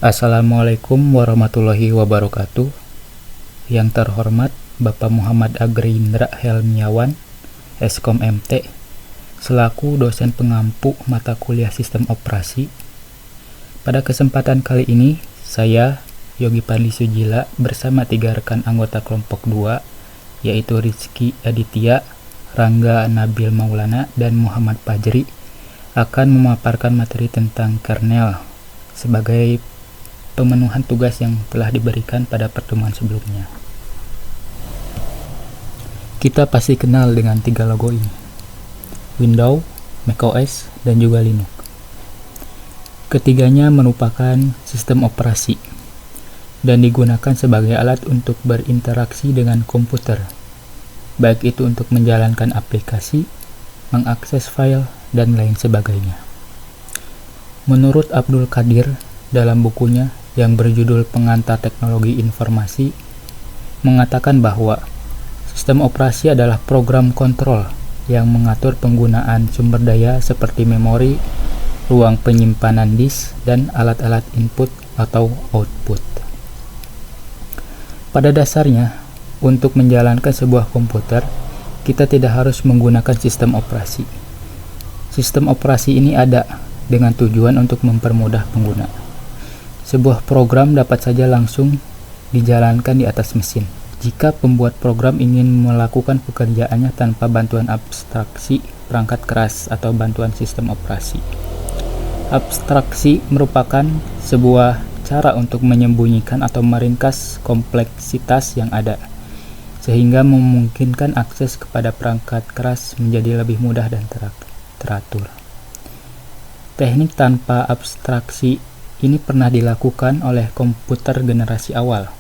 Assalamualaikum warahmatullahi wabarakatuh. Yang terhormat Bapak Muhammad Agrindra Helmiawan, Eskom MT, selaku dosen pengampu mata kuliah Sistem Operasi. Pada kesempatan kali ini, saya, Yogi Pandi Sujila, bersama 3 rekan anggota kelompok 2, yaitu Rizky Aditya, Rangga Nabil Maulana, dan Muhammad Fajri, akan memaparkan materi tentang kernel sebagai pemenuhan tugas yang telah diberikan pada pertemuan sebelumnya. Kita pasti kenal dengan 3 logo ini: Windows, macOS, dan juga Linux. Ketiganya merupakan sistem operasi dan digunakan sebagai alat untuk berinteraksi dengan komputer, baik itu untuk menjalankan aplikasi, mengakses file, dan lain sebagainya. Menurut Abdul Qadir, dalam bukunya yang berjudul Pengantar Teknologi Informasi, mengatakan bahwa sistem operasi adalah program kontrol yang mengatur penggunaan sumber daya seperti memori, ruang penyimpanan disk, dan alat-alat input atau output. Pada dasarnya, untuk menjalankan sebuah komputer, kita tidak harus menggunakan sistem operasi. Sistem operasi ini ada dengan tujuan untuk mempermudah pengguna. Sebuah program dapat saja langsung dijalankan di atas mesin jika pembuat program ingin melakukan pekerjaannya tanpa bantuan abstraksi perangkat keras atau bantuan sistem operasi. Abstraksi merupakan sebuah cara untuk menyembunyikan atau meringkas kompleksitas yang ada, sehingga memungkinkan akses kepada perangkat keras menjadi lebih mudah dan teratur. Teknik tanpa abstraksi ini pernah dilakukan oleh komputer generasi awal,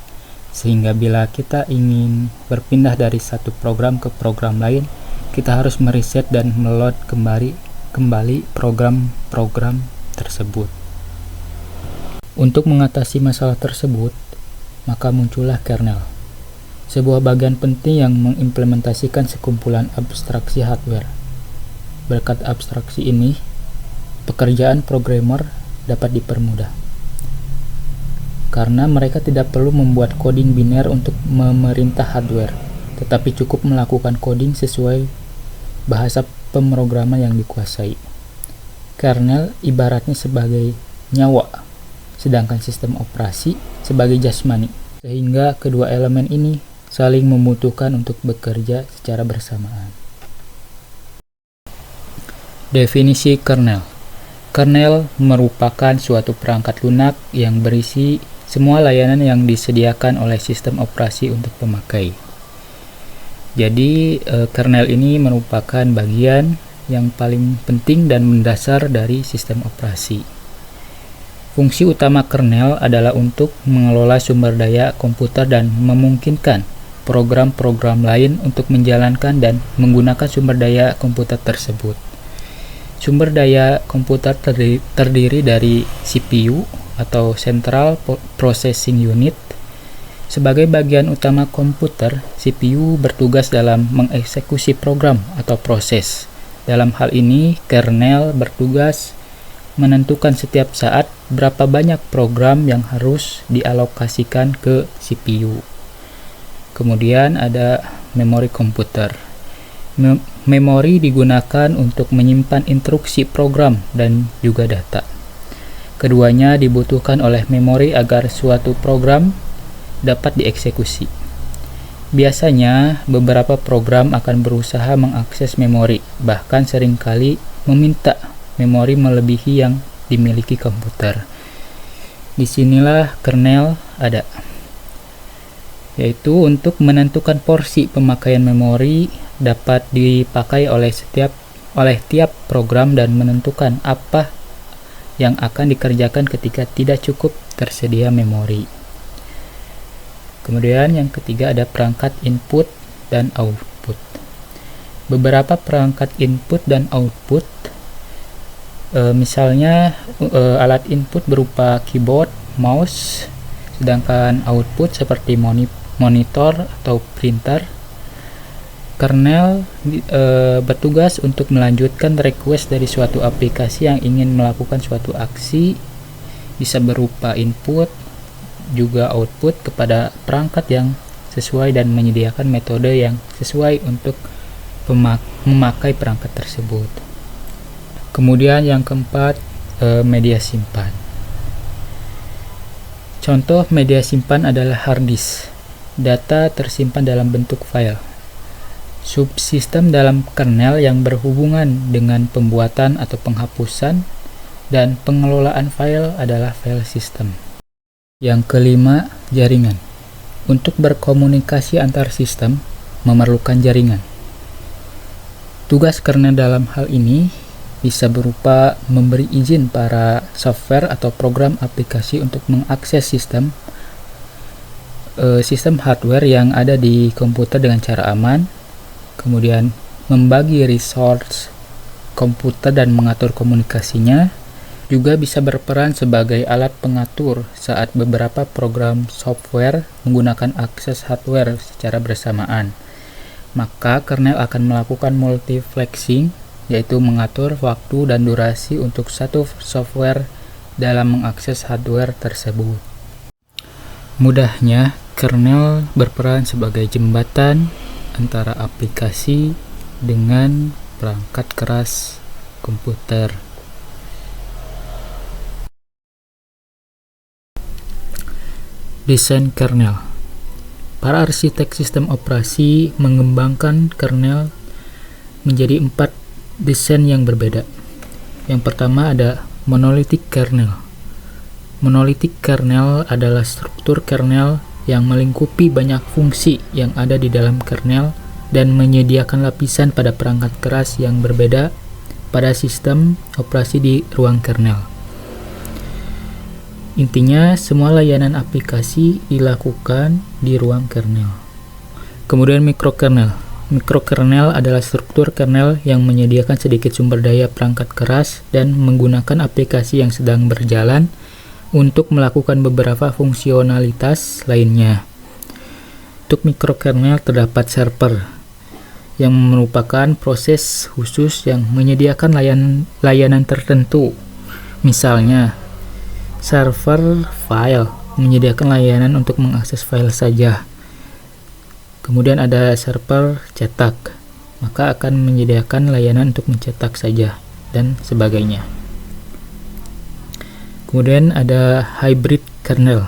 sehingga bila kita ingin berpindah dari satu program ke program lain, kita harus mereset dan meload kembali program-program tersebut. Untuk mengatasi masalah tersebut, maka muncullah kernel, sebuah bagian penting yang mengimplementasikan sekumpulan abstraksi hardware. Berkat abstraksi ini, pekerjaan programmer dapat dipermudah, karena mereka tidak perlu membuat coding biner untuk memerintah hardware, tetapi cukup melakukan coding sesuai bahasa pemrograman yang dikuasai. Kernel ibaratnya sebagai nyawa, sedangkan sistem operasi sebagai jasmani, sehingga kedua elemen ini saling membutuhkan untuk bekerja secara bersamaan. Definisi kernel. Kernel merupakan suatu perangkat lunak yang berisi semua layanan yang disediakan oleh sistem operasi untuk pemakai. Jadi, kernel ini merupakan bagian yang paling penting dan mendasar dari sistem operasi. Fungsi utama kernel adalah untuk mengelola sumber daya komputer dan memungkinkan program-program lain untuk menjalankan dan menggunakan sumber daya komputer tersebut. Sumber daya komputer terdiri dari CPU atau Central Processing Unit. Sebagai bagian utama komputer, CPU bertugas dalam mengeksekusi program atau proses. Dalam hal ini, kernel bertugas menentukan setiap saat berapa banyak program yang harus dialokasikan ke CPU. Kemudian ada memori komputer. Memori digunakan untuk menyimpan instruksi program dan juga data. Keduanya dibutuhkan oleh memori agar suatu program dapat dieksekusi. Biasanya, beberapa program akan berusaha mengakses memori, bahkan seringkali meminta memori melebihi yang dimiliki komputer. Disinilah kernel ada, yaitu untuk menentukan porsi pemakaian memori dapat dipakai oleh tiap program dan menentukan apa yang akan dikerjakan ketika tidak cukup tersedia memori. Kemudian yang ketiga ada perangkat input dan output. Beberapa perangkat input dan output, misalnya alat input berupa keyboard, mouse, sedangkan output seperti monitor atau printer. Kernel bertugas untuk melanjutkan request dari suatu aplikasi yang ingin melakukan suatu aksi bisa berupa input juga output kepada perangkat yang sesuai dan menyediakan metode yang sesuai untuk memakai perangkat tersebut. Kemudian yang keempat, media simpan. Contoh media simpan adalah hard disk. Data tersimpan dalam bentuk file. Subsistem dalam kernel yang berhubungan dengan pembuatan atau penghapusan dan pengelolaan file adalah file system. Yang kelima, jaringan. Untuk berkomunikasi antar sistem memerlukan jaringan. Tugas kernel dalam hal ini bisa berupa memberi izin para software atau program aplikasi untuk mengakses sistem hardware yang ada di komputer dengan cara aman, kemudian membagi resource komputer dan mengatur komunikasinya, juga bisa berperan sebagai alat pengatur saat beberapa program software menggunakan akses hardware secara bersamaan. Maka kernel akan melakukan multiplexing, yaitu mengatur waktu dan durasi untuk satu software dalam mengakses hardware tersebut. Mudahnya, kernel berperan sebagai jembatan antara aplikasi dengan perangkat keras komputer. Desain kernel. Para arsitek sistem operasi mengembangkan kernel menjadi 4 desain yang berbeda. Yang pertama ada monolithic kernel. Monolithic kernel adalah struktur kernel yang melingkupi banyak fungsi yang ada di dalam kernel dan menyediakan lapisan pada perangkat keras yang berbeda pada sistem operasi di ruang kernel. Intinya, semua layanan aplikasi dilakukan di ruang kernel. Kemudian mikrokernel. Mikrokernel adalah struktur kernel yang menyediakan sedikit sumber daya perangkat keras dan menggunakan aplikasi yang sedang berjalan untuk melakukan beberapa fungsionalitas lainnya. Untuk mikrokernel terdapat server, yang merupakan proses khusus yang menyediakan layanan tertentu. Misalnya, server file menyediakan layanan untuk mengakses file saja. Kemudian ada server cetak, maka akan menyediakan layanan untuk mencetak saja, dan sebagainya. Kemudian ada hybrid kernel.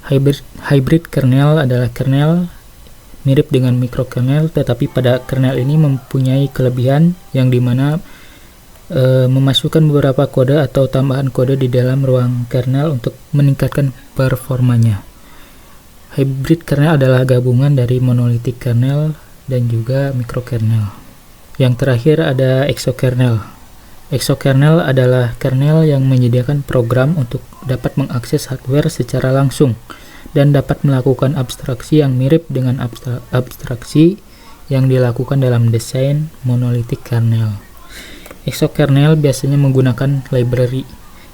Hybrid kernel adalah kernel mirip dengan mikrokernel, tetapi pada kernel ini mempunyai kelebihan yang dimana memasukkan beberapa kode atau tambahan kode di dalam ruang kernel untuk meningkatkan performanya. Hybrid kernel adalah gabungan dari monolithic kernel dan juga mikrokernel. Yang terakhir ada exokernel. Exokernel adalah kernel yang menyediakan program untuk dapat mengakses hardware secara langsung dan dapat melakukan abstraksi yang mirip dengan abstraksi yang dilakukan dalam desain monolithic kernel. Exokernel biasanya menggunakan library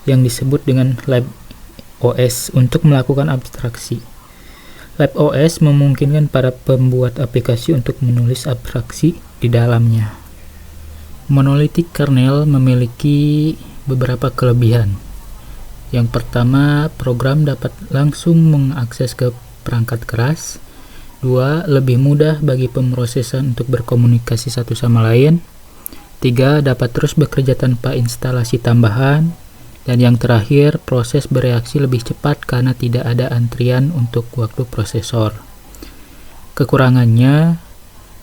yang disebut dengan libOS untuk melakukan abstraksi. LibOS memungkinkan para pembuat aplikasi untuk menulis abstraksi di dalamnya. Monolithic kernel memiliki beberapa kelebihan. Yang pertama, program dapat langsung mengakses ke perangkat keras. 2. Lebih mudah bagi pemrosesan untuk berkomunikasi satu sama lain. 3. Dapat terus bekerja tanpa instalasi tambahan. Dan yang terakhir, proses bereaksi lebih cepat karena tidak ada antrian untuk waktu prosesor. Kekurangannya,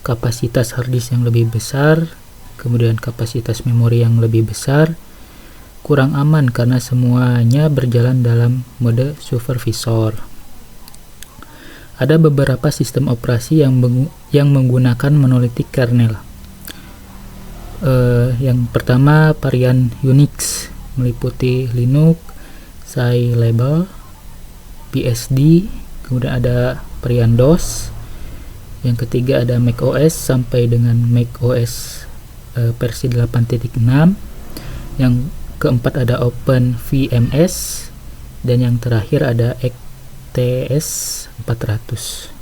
kapasitas hard disk yang lebih besar, kemudian kapasitas memori yang lebih besar, kurang aman karena semuanya berjalan dalam mode supervisor. Ada beberapa sistem operasi yang menggunakan monolithic kernel. Yang pertama, varian Unix meliputi Linux, Scilable, BSD, kemudian ada varian DOS. Yang ketiga ada macOS sampai dengan macOS versi 8.6. Yang keempat ada OpenVMS, dan yang terakhir ada XTS 400.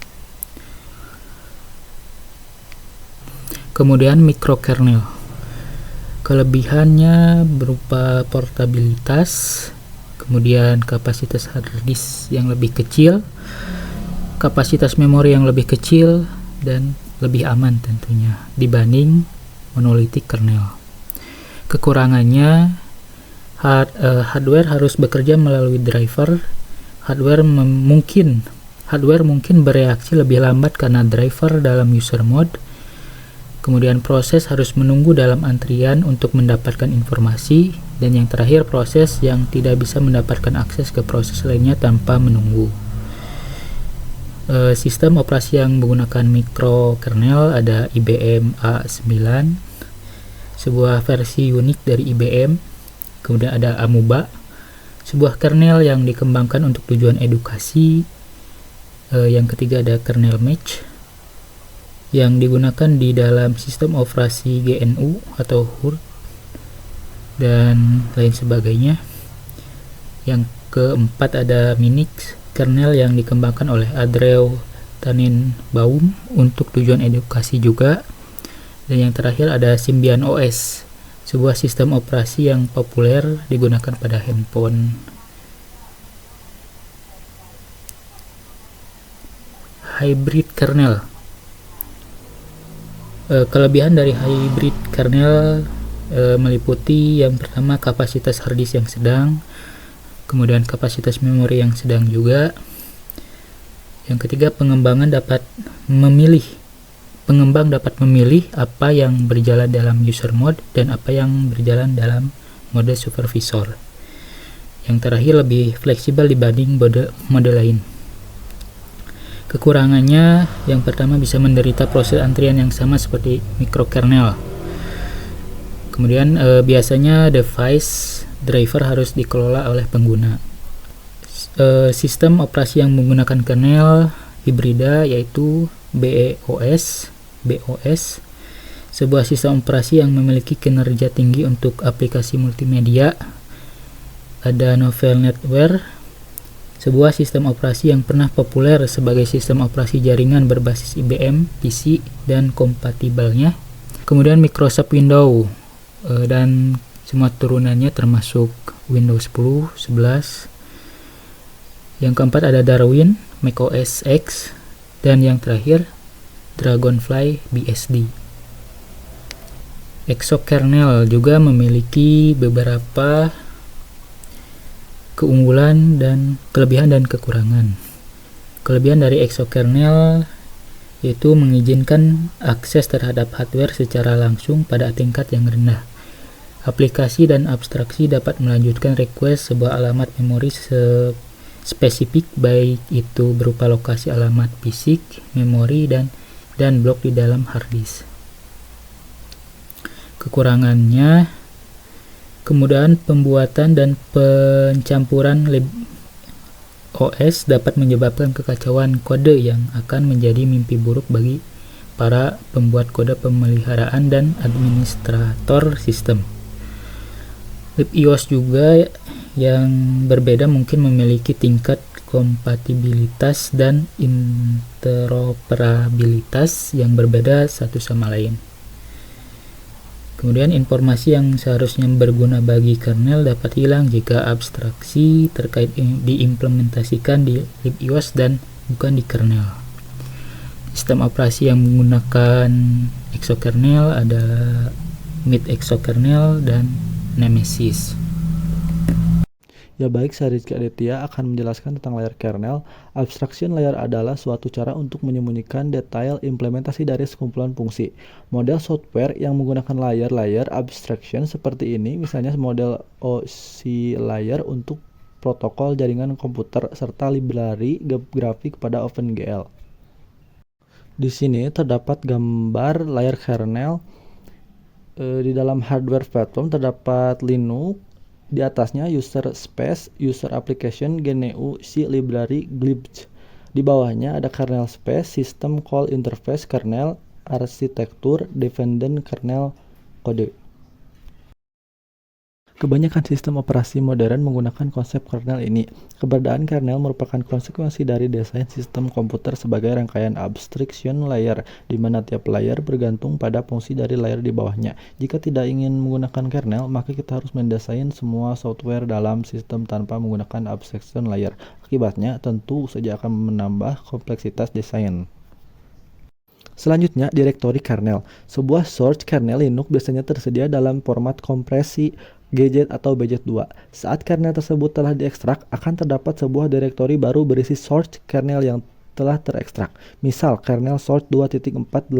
Kemudian mikrokernel. Kelebihannya berupa portabilitas, kemudian kapasitas hard disk yang lebih kecil, kapasitas memori yang lebih kecil, dan lebih aman tentunya dibanding monolitik kernel. Kekurangannya, hardware harus bekerja melalui driver. Hardware mungkin bereaksi lebih lambat karena driver dalam user mode. Kemudian proses harus menunggu dalam antrian untuk mendapatkan informasi, dan yang terakhir proses yang tidak bisa mendapatkan akses ke proses lainnya tanpa menunggu. Sistem operasi yang menggunakan mikrokernel ada IBM A9, sebuah versi unik dari IBM. Kemudian ada Amoeba, sebuah kernel yang dikembangkan untuk tujuan edukasi. Yang ketiga ada kernel Match yang digunakan di dalam sistem operasi GNU atau HURD dan lain sebagainya. Yang keempat ada Minix, kernel yang dikembangkan oleh Andrew Tannenbaum untuk tujuan edukasi juga. Dan yang terakhir ada Symbian OS, sebuah sistem operasi yang populer digunakan pada handphone. Hybrid kernel. Kelebihan dari hybrid kernel meliputi yang pertama kapasitas hard disk yang sedang, kemudian kapasitas memori yang sedang juga. Yang ketiga, pengembang dapat memilih apa yang berjalan dalam user mode dan apa yang berjalan dalam mode supervisor. Yang terakhir, lebih fleksibel dibanding mode lain. Kekurangannya, yang pertama bisa menderita proses antrian yang sama seperti mikrokernel. Kemudian biasanya device driver harus dikelola oleh pengguna. Sistem operasi yang menggunakan kernel hibrida yaitu BOS, sebuah sistem operasi yang memiliki kinerja tinggi untuk aplikasi multimedia. Ada Novel Netware, sebuah sistem operasi yang pernah populer sebagai sistem operasi jaringan berbasis IBM, PC, dan kompatibelnya. Kemudian Microsoft Windows dan semua turunannya termasuk Windows 10, 11. Yang keempat ada Darwin, macOS X, dan yang terakhir Dragonfly BSD. Exokernel juga memiliki beberapa keunggulan dan kelebihan dan kekurangan. Kelebihan dari exokernel yaitu mengizinkan akses terhadap hardware secara langsung pada tingkat yang rendah. Aplikasi dan abstraksi dapat melanjutkan request sebuah alamat memori spesifik, baik itu berupa lokasi alamat fisik, memori, dan blok di dalam hard disk. Kekurangannya, kemudahan pembuatan dan pencampuran OS dapat menyebabkan kekacauan kode yang akan menjadi mimpi buruk bagi para pembuat kode, pemeliharaan, dan administrator sistem. LibIOS juga yang berbeda mungkin memiliki tingkat kompatibilitas dan interoperabilitas yang berbeda satu sama lain. Kemudian informasi yang seharusnya berguna bagi kernel dapat hilang jika abstraksi terkait diimplementasikan di libIOS dan bukan di kernel. Sistem operasi yang menggunakan exokernel ada Mid exokernel dan Nemesis. Ya baik, saya Rizky Aditya akan menjelaskan tentang layer kernel. Abstraction layer adalah suatu cara untuk menyembunyikan detail implementasi dari sekumpulan fungsi. Model software yang menggunakan layer abstraction seperti ini, misalnya model OC layer untuk protokol jaringan komputer serta library grafik pada OpenGL. Di sini terdapat gambar layer kernel. Di dalam hardware platform terdapat Linux. Di atasnya user space, user application, GNU, C library, glibc. Di bawahnya ada kernel space, system call interface kernel, arsitektur, dependent kernel, kode. Kebanyakan sistem operasi modern menggunakan konsep kernel ini. Keberadaan kernel merupakan konsekuensi dari desain sistem komputer sebagai rangkaian abstraction layer, di mana tiap layer bergantung pada fungsi dari layer di bawahnya. Jika tidak ingin menggunakan kernel, maka kita harus mendesain semua software dalam sistem tanpa menggunakan abstraction layer. Akibatnya, tentu saja akan menambah kompleksitas desain. Selanjutnya, direktori kernel. Sebuah source kernel Linux biasanya tersedia dalam format kompresi GZ atau BZ2. Saat kernel tersebut telah diekstrak, akan terdapat sebuah direktori baru berisi source kernel yang telah terekstrak. Misal, kernel source 2.4.18.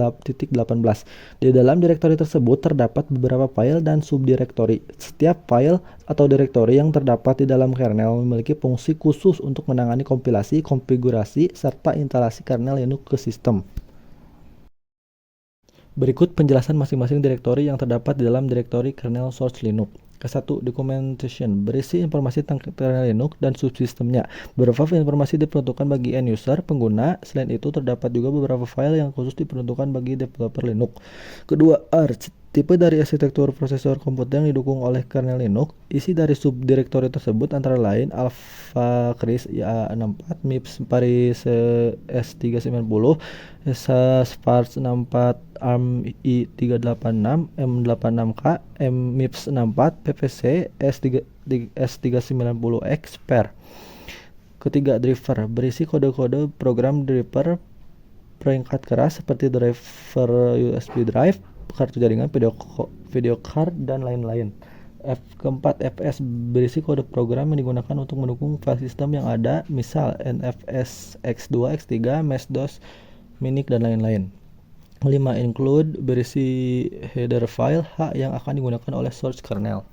Di dalam direktori tersebut terdapat beberapa file dan subdirektori. Setiap file atau direktori yang terdapat di dalam kernel memiliki fungsi khusus untuk menangani kompilasi, konfigurasi, serta instalasi kernel Linux ke sistem. Berikut penjelasan masing-masing direktori yang terdapat di dalam direktori kernel source Linux. Ke-1, documentation, berisi informasi tentang kernel Linux dan subsistemnya. Beberapa informasi diperuntukkan bagi end user, pengguna. Selain itu, terdapat juga beberapa file yang khusus diperuntukkan bagi developer Linux. Kedua, ARCH, tipe dari arsitektur prosesor komputer yang didukung oleh kernel Linux. Isi dari subdirektori tersebut antara lain Alpha Chris IA64, MIPS Paris S390, Sparks 64, ARM i386, M86K, MIPS 64, PVC, S390X, PER. Ketiga, driver, berisi kode-kode program driver perangkat keras seperti driver USB drive, kartu jaringan, video card, dan lain-lain. Keempat, FS, berisi kode program yang digunakan untuk mendukung file system yang ada, misal NFS X2, X3, MS-DOS, Minik, dan lain-lain. 5. Include, berisi header file H yang akan digunakan oleh source kernel.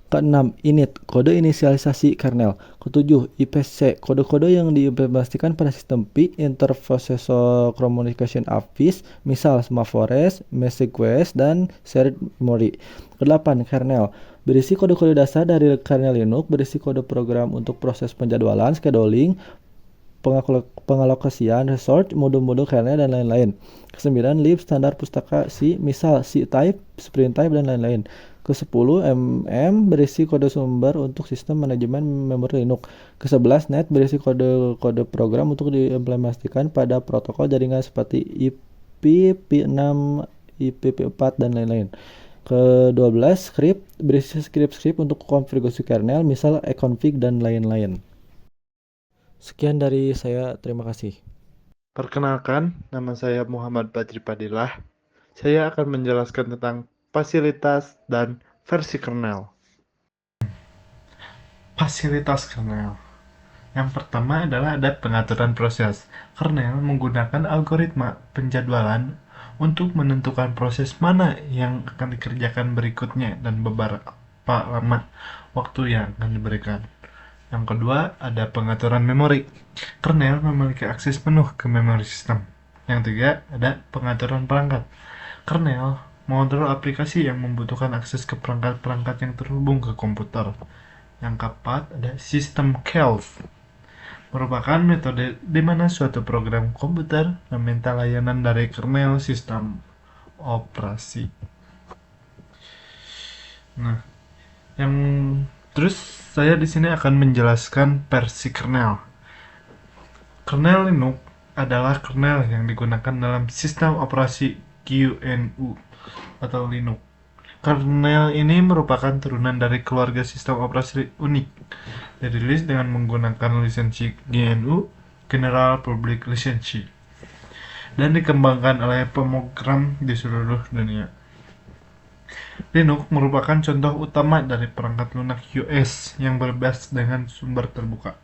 Ke-6, init, kode inisialisasi kernel. Ke-7, IPC, kode-kode yang diimplementasikan pada sistem P, Interprocessor Communication APIs, misal Semaphores, MessageQuest, dan Shared Memory. Ke-8, kernel, berisi kode-kode dasar dari kernel Linux, berisi kode program untuk proses penjadwalan, scheduling, pengalokasian resource, mode-mode kernel, dan lain-lain. Ke-9, lib, standar pustaka C, misal C-type, sprint type, dan lain-lain. Ke-10, berisi kode sumber untuk sistem manajemen memori Linux. Ke-11, net, berisi kode program untuk diimplementasikan pada protokol jaringan seperti IP, P6, IPv4, dan lain-lain. Ke-12, script, berisi script untuk konfigurasi kernel, misal econfig, dan lain-lain. Sekian dari saya, terima kasih. Perkenalkan, nama saya Muhammad Badri Padilah. Saya akan menjelaskan tentang fasilitas dan versi kernel. Fasilitas kernel. Yang pertama adalah ada pengaturan proses. Kernel menggunakan algoritma penjadwalan untuk menentukan proses mana yang akan dikerjakan berikutnya dan beberapa lama waktu yang akan diberikan. Yang kedua, ada pengaturan memori. Kernel memiliki akses penuh ke memori sistem. Yang tiga, ada pengaturan perangkat. Kernel mengontrol aplikasi yang membutuhkan akses ke perangkat-perangkat yang terhubung ke komputer. Yang keempat, ada sistem calls. Merupakan metode di mana suatu program komputer meminta layanan dari kernel sistem operasi. Nah, yang terus saya di sini akan menjelaskan versi kernel. Kernel Linux adalah kernel yang digunakan dalam sistem operasi GNU atau Linux. Kernel ini merupakan turunan dari keluarga sistem operasi Unix, dirilis dengan menggunakan lisensi GNU (General Public License) dan dikembangkan oleh pemrogram di seluruh dunia. Linux merupakan contoh utama dari perangkat lunak US yang berbasis dengan sumber terbuka.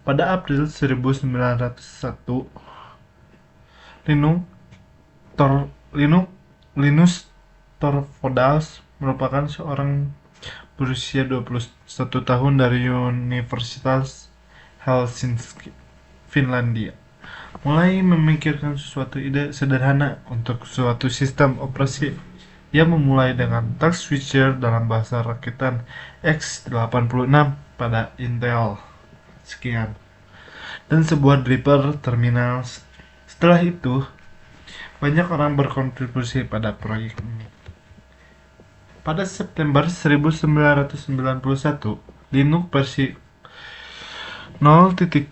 Pada April 1901, Linus Torvalds merupakan seorang berusia 21 tahun dari Universitas Helsinki, Finlandia, mulai memikirkan suatu ide sederhana untuk suatu sistem operasi. Ia memulai dengan task switcher dalam bahasa rakitan x86 pada Intel. Sekian. Dan sebuah driver terminal. Setelah itu, banyak orang berkontribusi pada proyek ini. Pada September 1991, Linux versi 0.01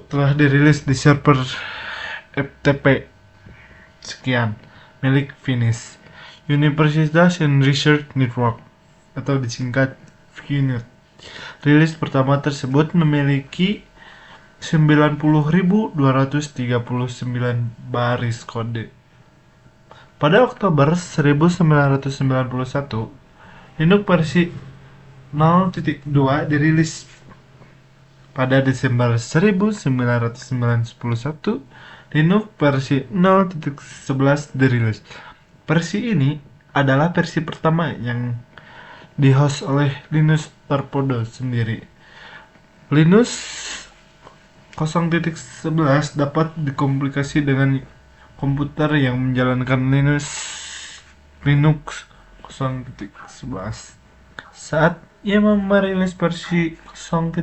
telah dirilis di server FTP sekian milik Finis Universitas and Research Network atau disingkat VNet. Rilis pertama tersebut memiliki 90.239 baris kode. Pada Oktober 1991, Linux versi 0.2 dirilis. Pada Desember 1991, Linux versi 0.11 dirilis. Versi ini adalah versi pertama yang di-host oleh Linus Torpedo sendiri. Linux 0.11 dapat dikomplikasi dengan komputer yang menjalankan Linux 0.11. Saat ia merilis versi 0.12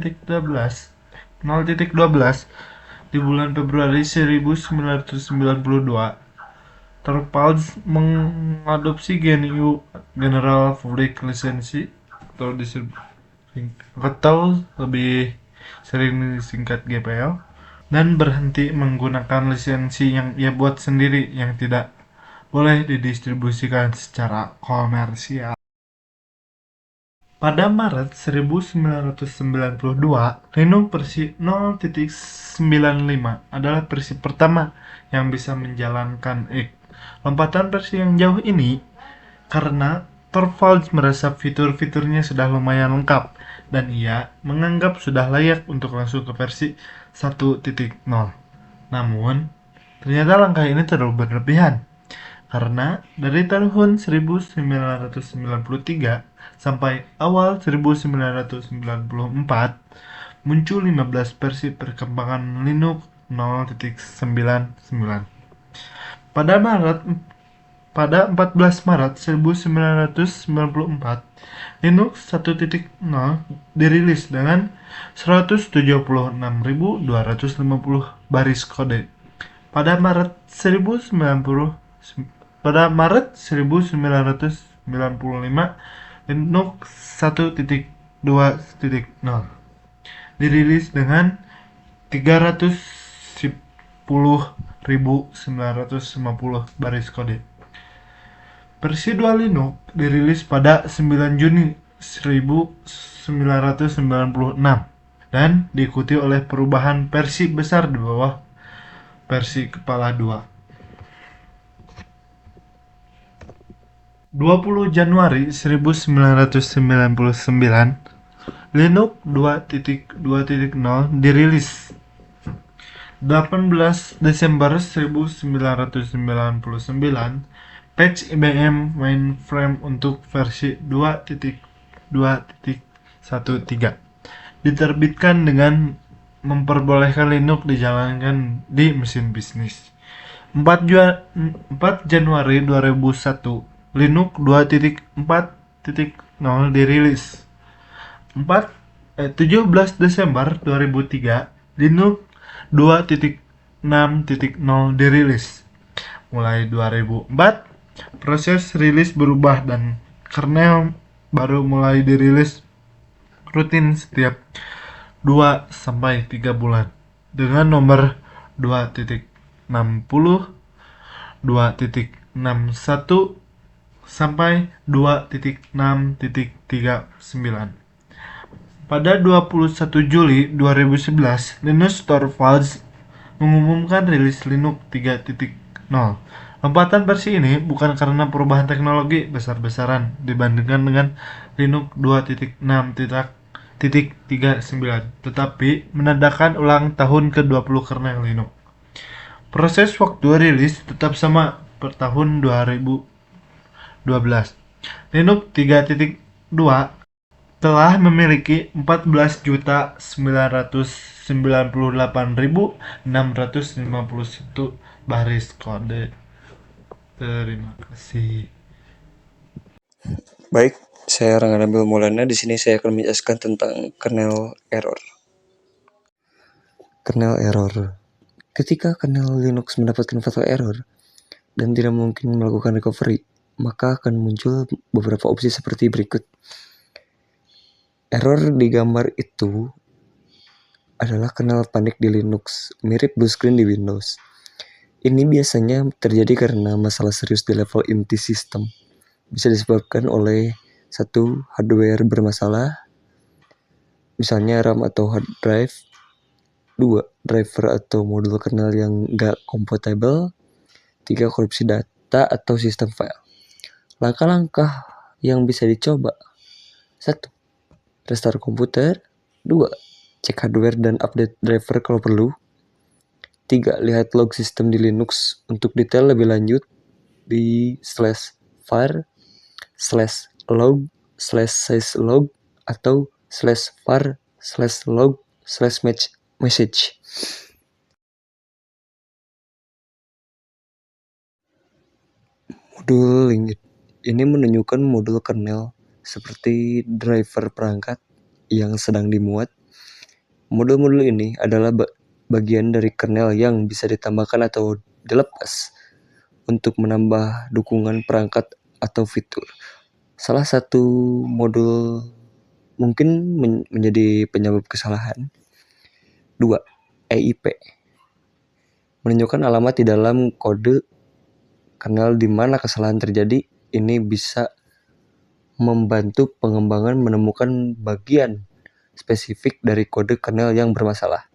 di bulan Februari 1992, Torvalds mengadopsi GNU General Public License atau lebih sering disingkat GPL, dan berhenti menggunakan lisensi yang ia buat sendiri yang tidak boleh didistribusikan secara komersial. Pada Maret 1992, Linux versi 0.95 adalah versi pertama yang bisa menjalankan X. Lompatan versi yang jauh ini karena Torvalds merasa fitur-fiturnya sudah lumayan lengkap dan ia menganggap sudah layak untuk langsung ke versi 1.0. Namun, ternyata langkah ini terlalu berlebihan karena dari tahun 1993 sampai awal 1994 muncul 15 versi perkembangan Linux 0.99. Pada 14 Maret 1994, Linux 1.0 dirilis dengan 176.250 baris kode. Pada Maret 1995, Linux 1.2.0 dirilis dengan 310.950 baris kode. Versi 2 Linux dirilis pada 9 Juni 1996 dan diikuti oleh perubahan versi besar di bawah versi kepala 2. 20 Januari 1999, Linux 2.2.0 dirilis. 18 Desember 1999, patch IBM Mainframe untuk versi 2.2.13 diterbitkan dengan memperbolehkan Linux dijalankan di mesin bisnis. 4 Januari 2001, Linux 2.4.0 dirilis. 17 Desember 2003, Linux 2.6.0 dirilis. Mulai 2004, proses rilis berubah dan kernel baru mulai dirilis rutin setiap 2-3 bulan dengan nomor 2.60, 2.61 sampai 2.6.39. Pada 21 Juli 2011, Linus Torvalds mengumumkan rilis Linux 3.0. Lompatan versi ini bukan karena perubahan teknologi besar-besaran dibandingkan dengan Linux 2.6.39, tetapi menandakan ulang tahun ke-20 kernel Linux. Proses waktu rilis tetap sama per tahun 2012. Linux 3.2 telah memiliki 14.998.651 baris kode. Terima kasih. Baik, saya Rangga Nabil Maulana. Di sini saya akan menjelaskan tentang kernel error. Kernel error. Ketika kernel Linux mendapatkan fatal error dan tidak mungkin melakukan recovery, maka akan muncul beberapa opsi seperti berikut. Error di gambar itu adalah kernel panik di Linux, mirip blue screen di Windows. Ini biasanya terjadi karena masalah serius di level inti sistem. Bisa disebabkan oleh satu, hardware bermasalah, misalnya RAM atau hard drive. 2, driver atau modul kernel yang nggak kompatibel. 3, korupsi data atau sistem file. Langkah-langkah yang bisa dicoba: 1. Restart komputer. 2. Cek hardware dan update driver kalau perlu. 3. Lihat log sistem di Linux. Untuk detail lebih lanjut di /var/log/syslog atau /var/log/message. Modul link ini menunjukkan modul kernel seperti driver perangkat yang sedang dimuat. Modul-modul ini adalah bagian dari kernel yang bisa ditambahkan atau dilepas untuk menambah dukungan perangkat atau fitur. Salah satu modul mungkin menjadi penyebab kesalahan. 2. EIP menunjukkan alamat di dalam kode kernel di mana kesalahan terjadi. Ini bisa membantu pengembangan menemukan bagian spesifik dari kode kernel yang bermasalah.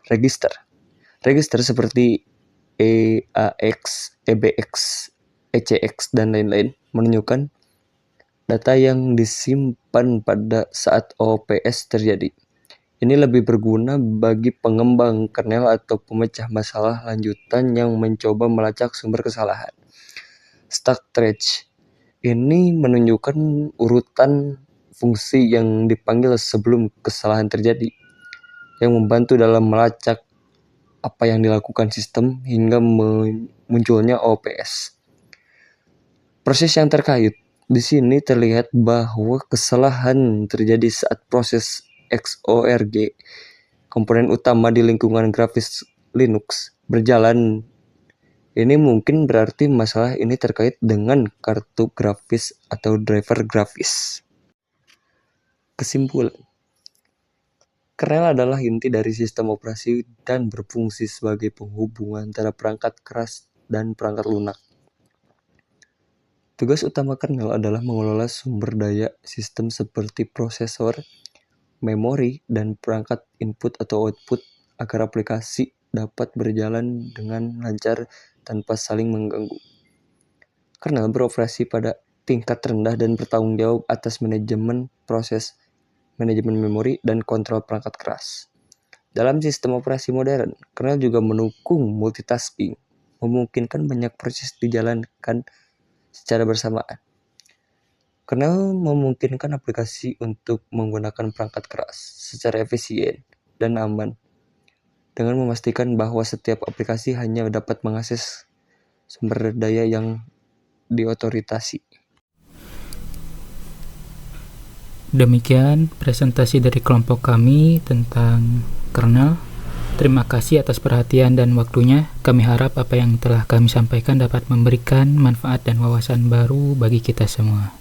Register seperti EAX, EBX, ECX, dan lain-lain menunjukkan data yang disimpan pada saat OPS terjadi. Ini lebih berguna bagi pengembang kernel atau pemecah masalah lanjutan yang mencoba melacak sumber kesalahan. Stack trace ini menunjukkan urutan fungsi yang dipanggil sebelum kesalahan terjadi, yang membantu dalam melacak apa yang dilakukan sistem hingga munculnya OPS. Proses yang terkait di sini terlihat bahwa kesalahan terjadi saat proses XORG, komponen utama di lingkungan grafis Linux, berjalan. Ini mungkin berarti masalah ini terkait dengan kartu grafis atau driver grafis. Kesimpulan: kernel adalah inti dari sistem operasi dan berfungsi sebagai penghubung antara perangkat keras dan perangkat lunak. Tugas utama kernel adalah mengelola sumber daya sistem seperti prosesor, memori, dan perangkat input atau output agar aplikasi dapat berjalan dengan lancar tanpa saling mengganggu. Kernel beroperasi pada tingkat rendah dan bertanggung jawab atas manajemen proses, manajemen memori, dan kontrol perangkat keras. Dalam sistem operasi modern, kernel juga mendukung multitasking, memungkinkan banyak proses dijalankan secara bersamaan. Kernel memungkinkan aplikasi untuk menggunakan perangkat keras secara efisien dan aman, dengan memastikan bahwa setiap aplikasi hanya dapat mengakses sumber daya yang diotorisasi. Demikian presentasi dari kelompok kami tentang kernel. Terima kasih atas perhatian dan waktunya. Kami harap apa yang telah kami sampaikan dapat memberikan manfaat dan wawasan baru bagi kita semua.